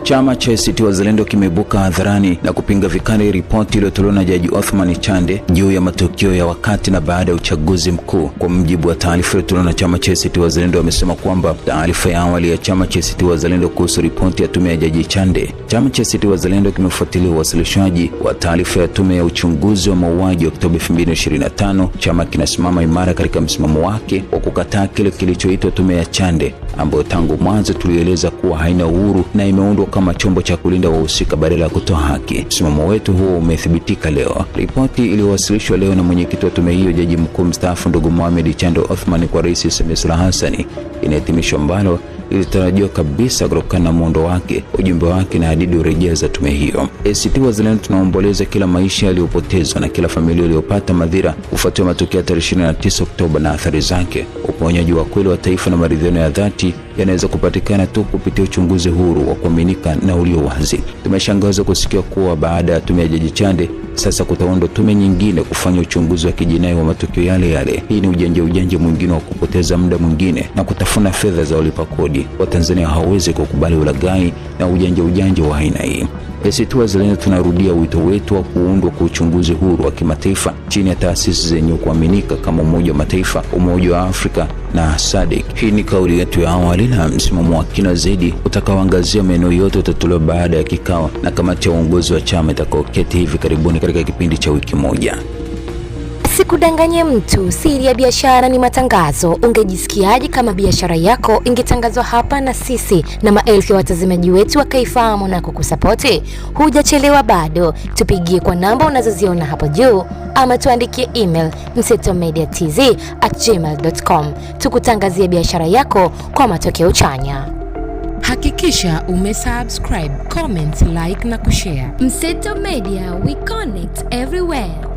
Chama cha ACT Wazalendo kimeibuka hadharani na kupinga vikali ripoti iliyotolewa na Jaji Othman Chande juu ya matukio ya wakati na baada ya uchaguzi mkuu. Kwa mujibu wa taarifa iliyotolewa na chama cha ACT Wazalendo, wamesema kwamba taarifa ya awali ya chama cha ACT Wazalendo kuhusu ripoti ya tume ya Jaji Chande, chama cha ACT Wazalendo kimefuatilia uwasilishwaji wa taarifa ya tume ya uchunguzi wa mauaji Oktoba 2025. Chama kinasimama imara katika msimamo wake wa kukataa kile kilichoitwa tume ya Chande, ambayo tangu mwanzo tulieleza kuwa haina uhuru na imeundwa kama chombo cha kulinda wahusika badala ya kutoa haki. Msimamo wetu huo umethibitika leo. Ripoti iliyowasilishwa leo na mwenyekiti wa tume hiyo, Jaji Mkuu mstaafu ndugu Mohamed Chande Othman, kwa Rais Samia Suluhu Hassan, inahitimisha ambalo ilitarajiwa kabisa kutokana na muundo wake, ujumbe wake na hadidu urejea za tume hiyo. ACT Wazalendo tunaomboleza kila maisha yaliyopotezwa na kila familia iliyopata madhira kufuatia matukio ya 29 Oktoba na athari zake. Uponyaji wa kweli wa taifa na maridhiano ya dhati yanaweza kupatikana tu kupitia uchunguzi huru wa kuaminika na ulio wazi. Tumeshangazwa kusikia kuwa baada ya tume ya Jaji Chande sasa kutaundwa tume nyingine kufanya uchunguzi wa kijinai wa matukio yale yale. Hii ni ujanja mwingine wa kupoteza muda mwingine na kutafuna fedha za walipa kodi. Watanzania hawawezi kukubali ulaghai na ujanja wa aina hii. ACT Wazalendo tunarudia wito wetu wa kuundwa kwa uchunguzi huru wa kimataifa chini ya taasisi zenye kuaminika kama Umoja wa Mataifa, Umoja wa Afrika na SADC. Hii ni kauli yetu ya awali na msimamo wa kina zaidi utakaoangazia maeneo yote utatolewa baada ya kikao na kamati ya uongozi wa chama itakayoketi hivi karibuni katika kipindi cha wiki moja. Sikudanganye mtu, siri ya biashara ni matangazo. Ungejisikiaje kama biashara yako ingetangazwa hapa na sisi na maelfu ya watazamaji wetu wakaifahamu na kukusapoti? Hujachelewa bado, tupigie kwa namba unazoziona hapo juu ama tuandikie email msetomediatz@gmail.com tukutangazie biashara yako kwa matokeo chanya. Hakikisha umesubscribe, comment, like na kushare. Mseto Media, we connect everywhere.